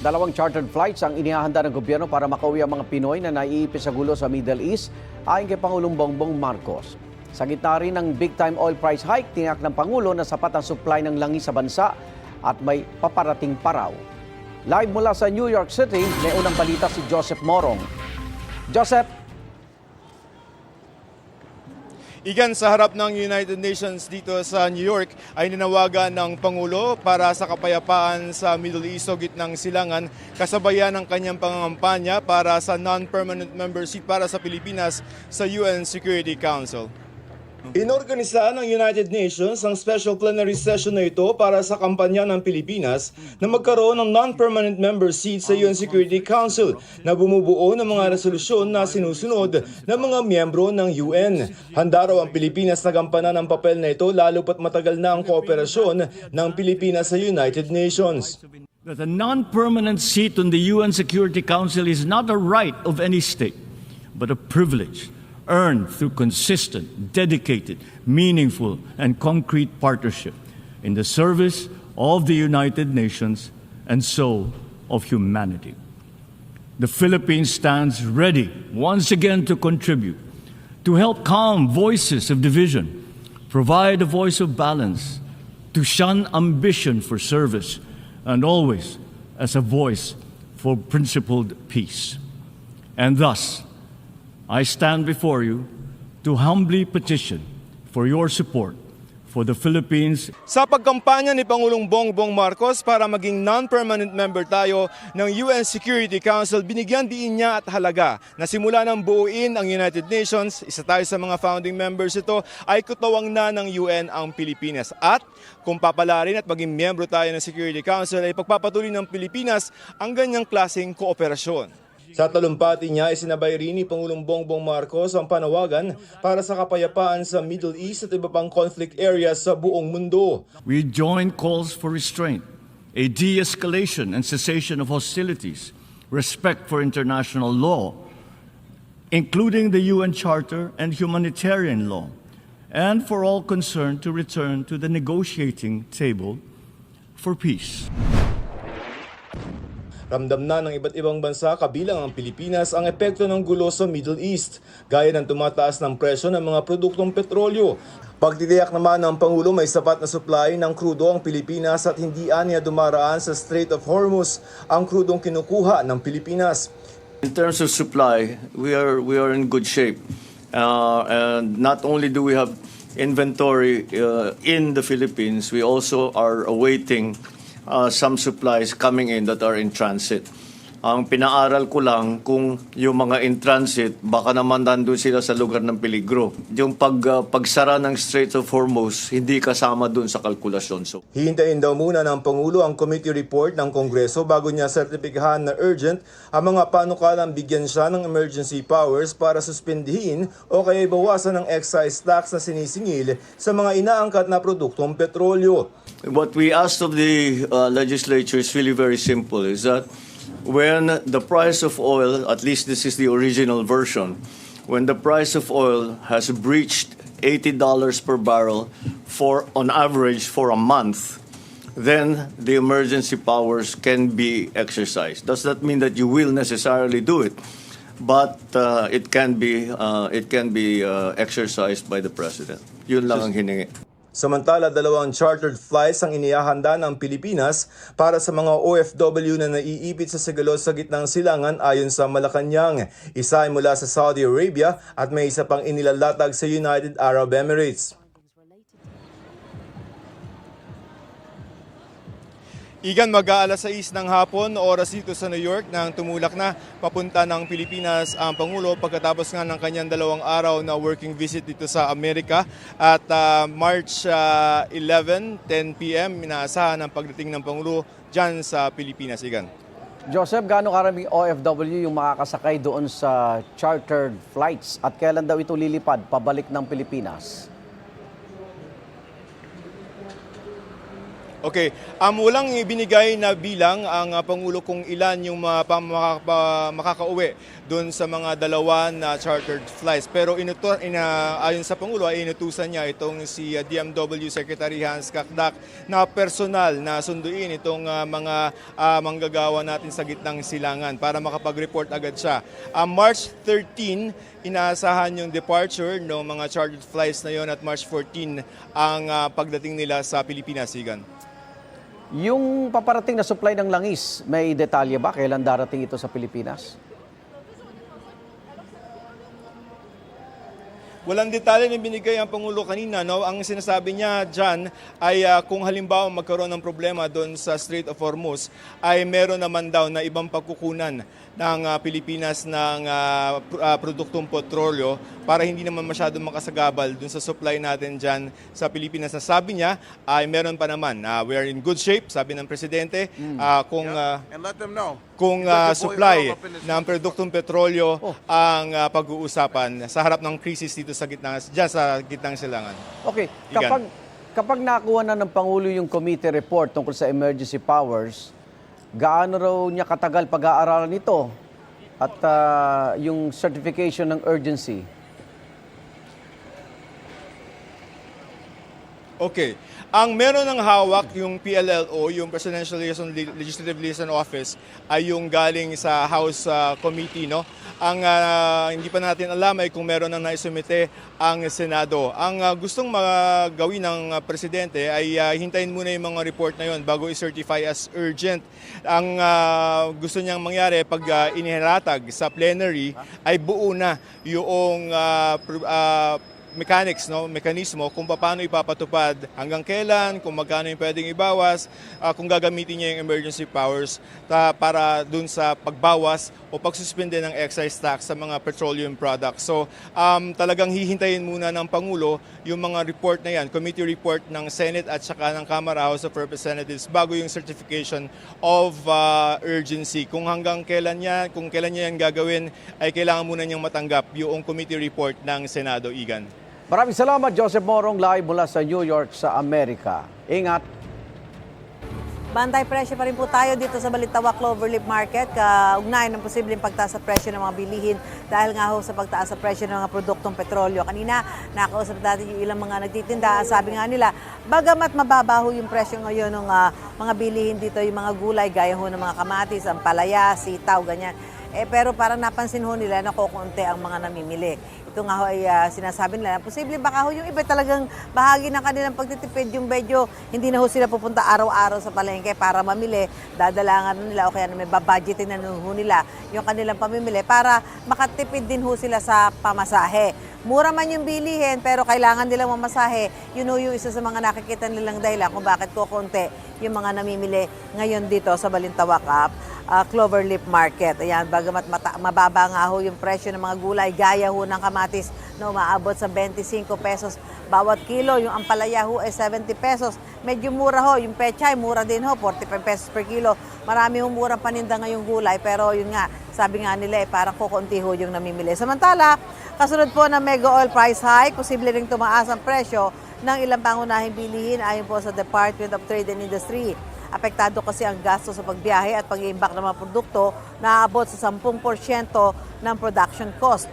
Dalawang chartered flights ang inihahanda ng gobyerno para makauwi ang mga Pinoy na naiipit sa gulo sa Middle East ayon kay Pangulong Bongbong Marcos. Sa gitna rin ng big-time oil price hike, tiniyak ng Pangulo na sapat ang supply ng langis sa bansa at may paparating pa raw. Live mula sa New York City, may unang balita si Joseph Morong. Joseph! Igan, sa harap ng United Nations dito sa New York ay nanawagan ng Pangulo para sa kapayapaan sa Middle East o gitnang silangan kasabayan ng kanyang pangangampanya para sa non-permanent member seat para sa Pilipinas sa UN Security Council. Inorganisa ng United Nations ang special plenary session na ito para sa kampanya ng Pilipinas na magkaroon ng non-permanent member seat sa UN Security Council na bumubuo ng mga resolusyon na sinusunod ng mga miyembro ng UN. Handa raw ang Pilipinas na gampanan ang papel na ito lalo pat matagal na ang kooperasyon ng Pilipinas sa United Nations. That a non-permanent seat on the UN Security Council is not a right of any state, but a privilege earned through consistent, dedicated, meaningful, and concrete partnership in the service of the United Nations and so of humanity. The Philippines stands ready once again to contribute, to help calm voices of division, provide a voice of balance, to shun ambition for service, and always as a voice for principled peace. And thus, I stand before you to humbly petition for your support for the Philippines. Sa pagkampanya ni Pangulong Bongbong Marcos para maging non-permanent member tayo ng UN Security Council, binigyan diin niya at halaga na simula ng buuin ang United Nations, isa tayo sa mga founding members ito, ay kutawang na ng UN ang Pilipinas. At kung papalarin at maging miyembro tayo ng Security Council, ay pagpapatuloy ng Pilipinas ang ganyang klaseng kooperasyon. Sa talumpati niya, isinabay rin ni Pangulong Bongbong Marcos ang panawagan para sa kapayapaan sa Middle East at iba pang conflict areas sa buong mundo. We join calls for restraint, a de-escalation and cessation of hostilities, respect for international law, including the UN Charter and humanitarian law, and for all concerned to return to the negotiating table for peace. Ramdam na ng iba't ibang bansa kabilang ang Pilipinas ang epekto ng gulo sa Middle East, gaya ng tumataas ng presyo ng mga produktong petrolyo. Pagtitiyak naman ng Pangulo may sapat na supply ng krudo ang Pilipinas at hindi aniya dumaraan sa Strait of Hormuz ang krudong kinukuha ng Pilipinas. In terms of supply, we are in good shape. And not only do we have inventory in the Philippines, we also are awaiting some supplies coming in that are in transit. Ang pinaaral ko lang kung yung mga in transit, baka naman nandun sila sa lugar ng peligro. Yung pagsara ng Strait of Hormuz, hindi kasama dun sa kalkulasyon. So, hihintayin daw muna ng Pangulo ang committee report ng Kongreso bago niya sertipikahan na urgent ang mga panukalang bigyan siya ng emergency powers para suspindihin o kaya bawasan ng excise tax na sinisingil sa mga inaangkat na produktong petrolyo. what we asked of the legislature is really very simple, is that when the price of oil, at least this is the original version, when the price of oil has breached $80 per barrel on average for a month, then the emergency powers can be exercised. Does that mean that you will necessarily do it? But it can be exercised by the president. Yun lang ang hiningi. Samantala, 2 chartered flights ang inihahanda ng Pilipinas para sa mga OFW na naiipit sa Sigalot sa gitnang silangan ayon sa Malacanang. Isa ay mula sa Saudi Arabia at may isa pang inilalatag sa United Arab Emirates. Igan, mag-aalas 6 ng hapon, oras dito sa New York, nang tumulak na papunta ng Pilipinas ang Pangulo pagkatapos nga ng kanyang 2 araw na working visit dito sa Amerika. At March 11, 10 p.m., inaasahan ang pagdating ng Pangulo dyan sa Pilipinas. Igan. Joseph, gaano karaming OFW yung makakasakay doon sa chartered flights at kailan daw ito lilipad pabalik ng Pilipinas? Okay, walang ibinigay na bilang ang Pangulo kung ilan yung makakauwi doon sa mga dalawa na chartered flights. Pero ayon sa Pangulo ay inutusan niya itong si DMW Secretary Hans Kakdak na personal na sunduin itong mga manggagawa natin sa gitnang silangan para makapag-report agad siya. March 13, inaasahan yung departure ng mga chartered flights na yon at March 14 ang pagdating nila sa Pilipinas, Igan. Yung paparating na supply ng langis, may detalye ba? Kailan darating ito sa Pilipinas? Walang detalye na binigay ang Pangulo kanina. No? Ang sinasabi niya dyan ay kung halimbawa magkaroon ng problema doon sa Strait of Hormuz, ay meron naman daw na ibang pagkukunan ng Pilipinas ng produktong petrolyo para hindi naman masyadong makasagabal doon sa supply natin dyan sa Pilipinas. Na sabi niya ay meron pa naman. We are in good shape, sabi ng Presidente. And let them know. Kung supply ng produktong petrolyo ang pag-uusapan sa harap ng krisis dito sa gitnang silangan. Okay, Igan. kapag nakuha na ng Pangulo yung committee report tungkol sa emergency powers, gaano raw niya katagal pag-aaralan nito at yung certification ng urgency? Okay. Ang meron ng hawak yung PLLO, yung Presidential Legislative Liaison Office, ay yung galing sa House Committee. No? Ang hindi pa natin alam ay kung meron nang naisumite ang Senado. Ang gustong gawin ng Presidente ay hintayin muna yung mga report na yon bago i-certify as urgent. Ang gusto niyang mangyari pag inihalatag sa plenary ay buo na yung mechanics, mekanismo kung paano ipapatupad, hanggang kailan, kung magkano yung pwedeng ibawas, kung gagamitin niya yung emergency powers para dun sa pagbawas o pagsuspende ng excise tax sa mga petroleum products. So talagang hihintayin muna ng Pangulo yung mga report na yan, committee report ng Senate at saka ng Kamara, House of Representatives bago yung certification of urgency. Kung kailan niya yan gagawin ay kailangan muna niyang matanggap yung committee report ng Senado, Igan. Maraming salamat, Joseph Morong, live mula sa New York sa Amerika. Ingat! Bantay presyo pa rin po tayo dito sa Balintawak Cloverleaf Market. Kaugnay ng posibleng pagtaas sa presyo ng mga bilihin dahil nga ho sa pagtaas sa presyo ng mga produktong petrolyo. Kanina, nakausap natin yung ilang mga nagtitinda. Sabi nga nila, bagamat mababaho yung presyo ngayon ng mga bilihin dito, yung mga gulay, gaya ho ng mga kamatis, ampalaya, sitaw, ganyan. Pero parang napansin ho nila na kukunti ang mga namimili. Ito nga ho ay sinasabi nila, posible baka ho yung iba talagang bahagi ng kanilang pagtitipid, yung medyo hindi na ho sila pupunta araw-araw sa palengke para mamili, dadalangan nila o kaya may babudgetin na ho nila yung kanilang pamimili para makatipid din ho sila sa pamasahe. Mura man yung bilihin pero kailangan nilang mamasahe, yun ho yung isa sa mga nakikita nilang dahilan kung bakit kukunti yung mga namimili ngayon dito sa Balintawak Cloverleaf Market. Ayan, bagamat mababa nga ho yung presyo ng mga gulay, gaya ho ng kamatis na umaabot sa 25 pesos bawat kilo. Yung ampalaya ho ay 70 pesos. Medyo mura ho. Yung pechay, mura din ho, 45 pesos per kilo. Marami ho murang paninda ngayong gulay, pero yun nga, sabi nga nila parang kukunti ho yung namimili. Samantala, kasunod po ng mega oil price hike, posible ring tumaas ang presyo ng ilang pangunahing bilihin ayon po sa Department of Trade and Industry. Apektado kasi ang gasto sa pagbiyahe at pag-iimbak ng mga produkto na aabot sa 10% ng production cost.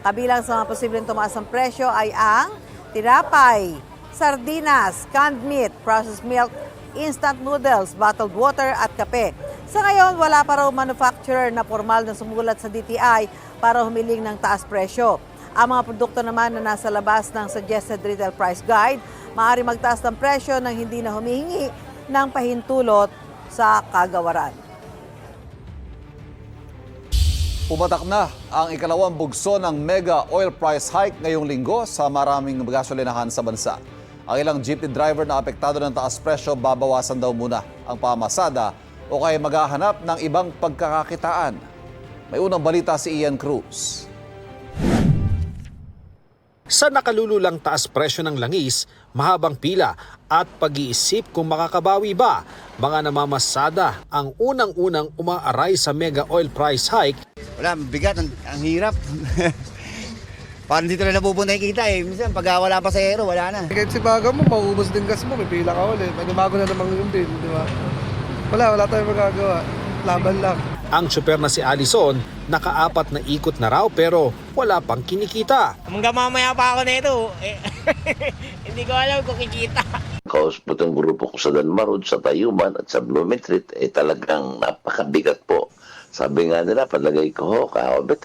Kabilang sa mga posibleng tumaas ang presyo ay ang tinapay, sardinas, canned meat, processed milk, instant noodles, bottled water at kape. Sa ngayon, wala pa raw manufacturer na formal na sumulat sa DTI para humiling ng taas presyo. Ang mga produkto naman na nasa labas ng suggested retail price guide, maaari magtaas ng presyo nang hindi na humihingi ng pahintulot sa kagawaran. Pumatak na ang ikalawang bugso ng mega oil price hike ngayong linggo sa maraming gasolinahan sa bansa. Ang ilang jeepney driver na apektado ng taas presyo, babawasan daw muna ang pamasada o kaya maghahanap ng ibang pagkakakitaan. May unang balita si Ian Cruz. Sa nakalululang taas presyo ng langis, mahabang pila at pag-iisip kung makakabawi ba, mga namamasada ang unang-unang umaaray sa mega oil price hike. Wala, bigat, ang hirap. Parang dito na napupunta yung kita eh. Minsan pag wala pa sa hero, wala na. Kahit si baga mo, mauubos din gas mo, may pila ka ulit. Panibago na naman yung bill, di ba? Wala tayong magagawa. Laban lang. Ang tsuper na si Alison, nakaapat na ikot na raw pero wala pang kinikita. Hanggang mamaya pa ako nito. Hindi ko alam kung kikita. Kauspot ang grupo ko sa Danmarod, sa Tayuman at sa Blumentritt, talagang napakabigat po. Sabi nga nila, palagay ko, kaobet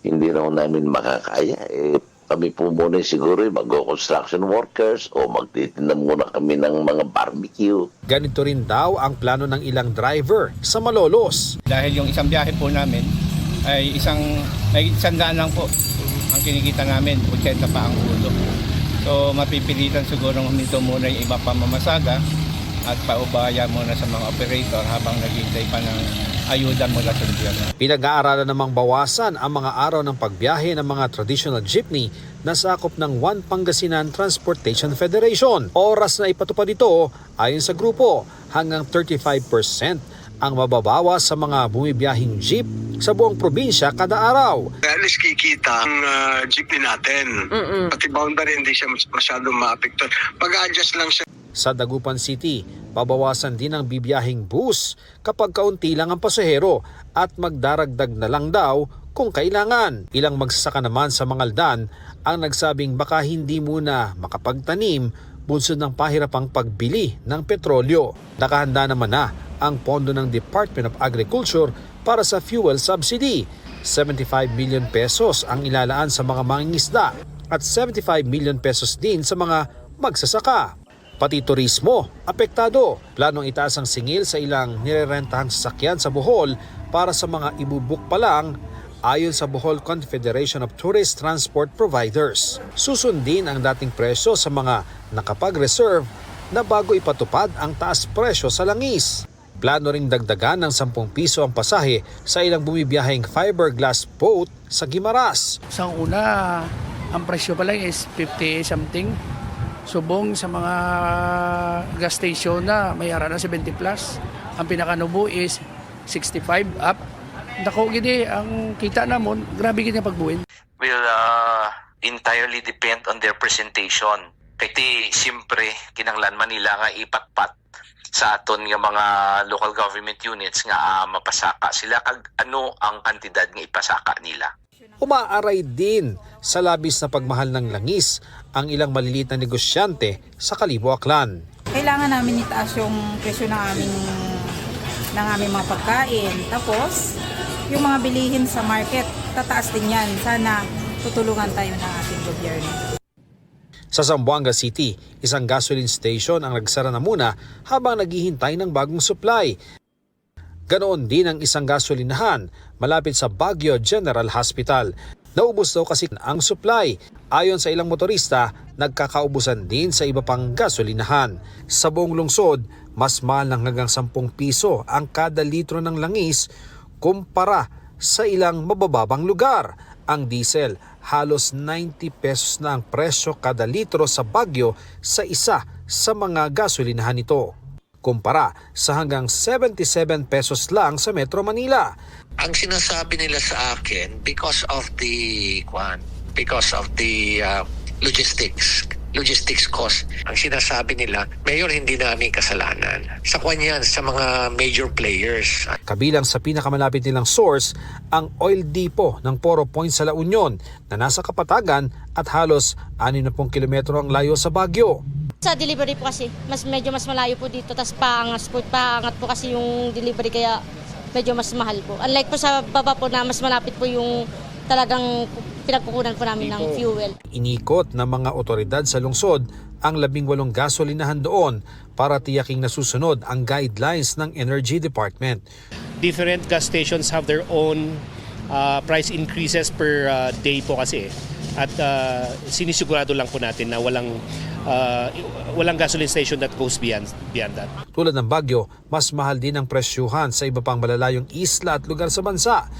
hindi na namin makakaya. Kami po muna siguro mag-construction workers o magtitinda muna kami ng mga barbecue. Ganito rin daw ang plano ng ilang driver sa Malolos. Dahil yung isang biyahe po namin ay may 100 lang po ang kinikita namin, 80 pa ang ulo. So mapipilitan siguro huminto muna yung iba pa mamasaga at paubaya muna sa mga operator habang naghihintay pa ng ayuda mula sa gobyerno. Pinag-aaralan namang bawasan ang mga araw ng pagbiyahe ng mga traditional jeepney na sakop ng One Pangasinan Transportation Federation. Oras na ipatupad ito ayon sa grupo, hanggang 35% ang mababawas sa mga bumibiyahing jeep sa buong probinsya kada araw. At least kikita ang jeepney natin. Pati boundary hindi siya masyadong maapektuhan. Pag-adjust lang siya. Sa Dagupan City, babawasan din ang bibiyahing bus kapag kaunti lang ang pasahero at magdaragdag na lang daw kung kailangan. Ilang magsasaka naman sa Mangaldan ang nagsabing baka hindi muna makapagtanim bunsod ng pahirapang pagbili ng petrolyo. Nakahanda naman na ang pondo ng Department of Agriculture para sa fuel subsidy. 75 million pesos ang ilalaan sa mga mangingisda at 75 million pesos din sa mga magsasaka. Pati turismo, apektado. Planong itaas ang singil sa ilang nirerentahang sasakyan sa Bohol para sa mga ibubuk pa lang ayon sa Bohol Confederation of Tourist Transport Providers. Susundin ang dating presyo sa mga nakapag-reserve na bago ipatupad ang taas presyo sa langis. Plano ring dagdagan ng 10 piso ang pasahe sa ilang bumibiyaheng fiberglass boat sa Guimaras. Sa una, ang presyo pa lang is 50 something. Subong sa mga gas station na may ara na 70 plus. Ang pinakanubo is 65 up. Dako gini ang kita namon, grabe gini pagbuin. Will entirely depend on their presentation. Kaya siyempre, kinanglan Manila nga ipatpat sa aton nga mga local government units nga mapasaka sila kag ano ang kantidad nga ipasaka nila. Umaaray din sa labis na pagmahal ng langis ang ilang maliliit na negosyante sa Kalibo, Aklan. Kailangan namin itaas yung presyo ng aming mga pagkain. Tapos, yung mga bilihin sa market, tataas din yan. Sana tutulungan tayo ng ating gobyerno. Sa Zamboanga City, isang gasoline station ang nagsara na muna habang naghihintay ng bagong supply. Ganoon din ang isang gasolinahan malapit sa Baguio General Hospital. Naubos daw kasi ang supply. Ayon sa ilang motorista, nagkakaubusan din sa iba pang gasolinahan. Sa buong lungsod, mas mahal ng hanggang 10 piso ang kada litro ng langis kumpara sa ilang mabababang lugar. Ang diesel, halos 90 pesos na ang presyo kada litro sa Baguio sa isa sa mga gasolinahan nito, kumpara sa hanggang 77 pesos lang sa Metro Manila. Ang sinasabi nila sa akin because of the logistics cost. Ang sinasabi nila, Mayor, hindi namin kasalanan. Sa kanyan, sa mga major players. Kabilang sa pinakamalapit nilang source, ang oil depot ng Poro Point sa La Union na nasa Kapatagan at halos 60 kilometro ang layo sa Baguio. Sa delivery po kasi, medyo mas malayo po dito, tapos paangat po kasi yung delivery kaya medyo mas mahal po. Unlike po sa baba po na mas malapit po yung talagang pinagkukunan po namin ng fuel. Inikot ng mga otoridad sa lungsod ang 18 gasolinahan doon para tiyaking nasusunod ang guidelines ng Energy Department. Different gas stations have their own price increases per day po kasi. At sinisigurado lang po natin na walang gasoline station that goes beyond that. Tulad ng Baguio, mas mahal din ang presyuhan sa iba pang malalayong isla at lugar sa bansa.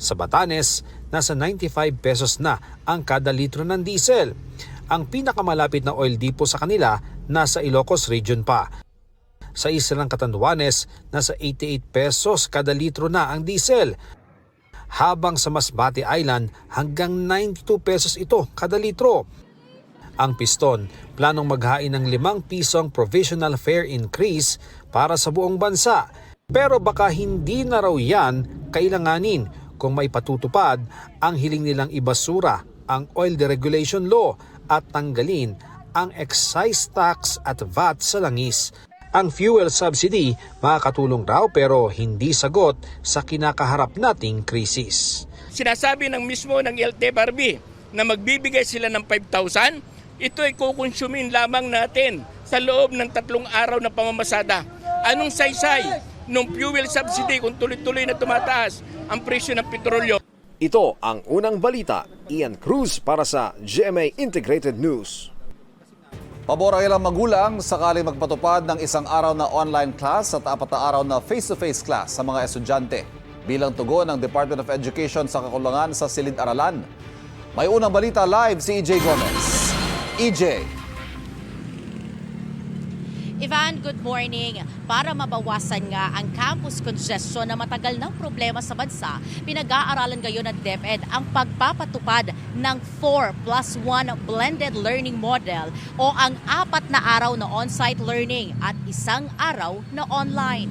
Sa Batanes, nasa 95 pesos na ang kada litro ng diesel. Ang pinakamalapit na oil depot sa kanila nasa Ilocos Region pa. Sa isla ng Catanduanes, nasa 88 pesos kada litro na ang diesel. habang sa Masbate Island hanggang 92 pesos ito kada litro. Ang Piston, planong maghain ng 5 pisong provisional fare increase para sa buong bansa. Pero baka hindi na raw yan kailanganin kung may patutupad ang hiling nilang ibasura ang oil deregulation law at tanggalin ang excise tax at VAT sa langis. Ang fuel subsidy makakatulong raw pero hindi sagot sa kinakaharap nating krisis. Sinasabi ng mismo ng LTFRB na magbibigay sila ng 5,000, ito ay kukonsumin lamang natin sa loob ng 3 araw na pamamasada. Anong saysay ng fuel subsidy kung tuloy-tuloy na tumataas ang presyo ng petrolyo? Ito ang unang balita. Ian Cruz para sa GMA Integrated News. Pabor ang ilang magulang sakaling magpatupad ng 1 araw na online class at 4 na araw na face-to-face class sa mga estudyante. Bilang tugon ng Department of Education sa kakulangan sa silid-aralan. May unang balita live si EJ Gomez. EJ. Ivan, good morning. Para mabawasan nga ang campus congestion na matagal ng problema sa bansa, pinag-aaralan ngayon ng DepEd ang pagpapatupad ng 4+1 blended learning model o ang 4 na araw na on-site learning at 1 araw na online.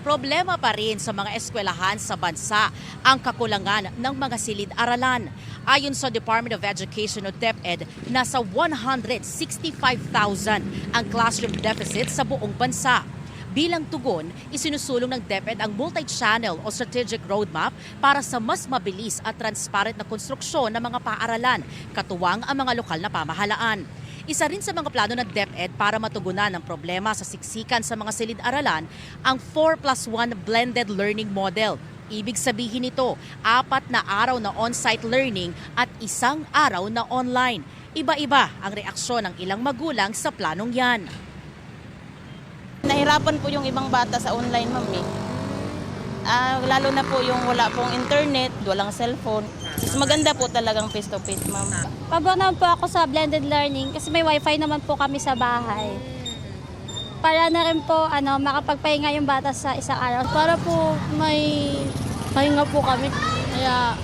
Problema pa rin sa mga eskwelahan sa bansa ang kakulangan ng mga silid-aralan. Ayon sa Department of Education o DepEd, nasa 165,000 ang classroom deficit sa buong bansa. Bilang tugon, isinusulong ng DepEd ang multi-channel o strategic roadmap para sa mas mabilis at transparent na konstruksyon ng mga paaralan, katuwang ang mga lokal na pamahalaan. Isa rin sa mga plano ng DepEd para matugunan ang problema sa siksikan sa mga silid-aralan ang 4+1 blended learning model. Ibig sabihin nito, 4 na araw na on-site learning at 1 araw na online. Iba-iba ang reaksyon ng ilang magulang sa planong yan. Nahirapan po yung ibang bata sa online, ma'am eh. Lalo na po yung wala pong internet, walang cellphone. Mas maganda po talagang face-to-face, ma'am. Pabor naman po ako sa blended learning kasi may wifi naman po kami sa bahay. Para na rin po makapagpahinga yung bata sa isang araw. Para po may pahinga po kami. Kaya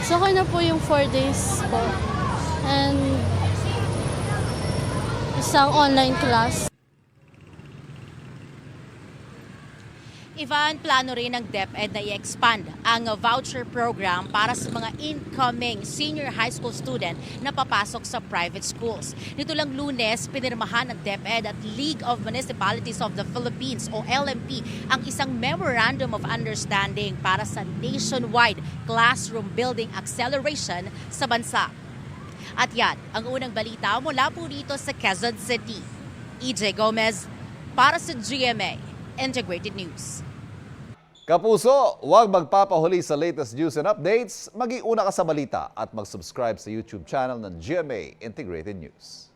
so okay na po yung 4 days po. And isang online class. Ivan, plano rin ng DepEd na i-expand ang voucher program para sa mga incoming senior high school student na papasok sa private schools. Nito lang Lunes, pinirmahan ng DepEd at League of Municipalities of the Philippines o LMP ang isang Memorandum of Understanding para sa nationwide classroom building acceleration sa bansa. At yan, ang unang balita mula po dito sa Quezon City. EJ Gomez para sa GMA Integrated News. Kapuso, huwag magpapahuli sa latest news and updates. Mag-iuna ka sa balita at mag-subscribe sa YouTube channel ng GMA Integrated News.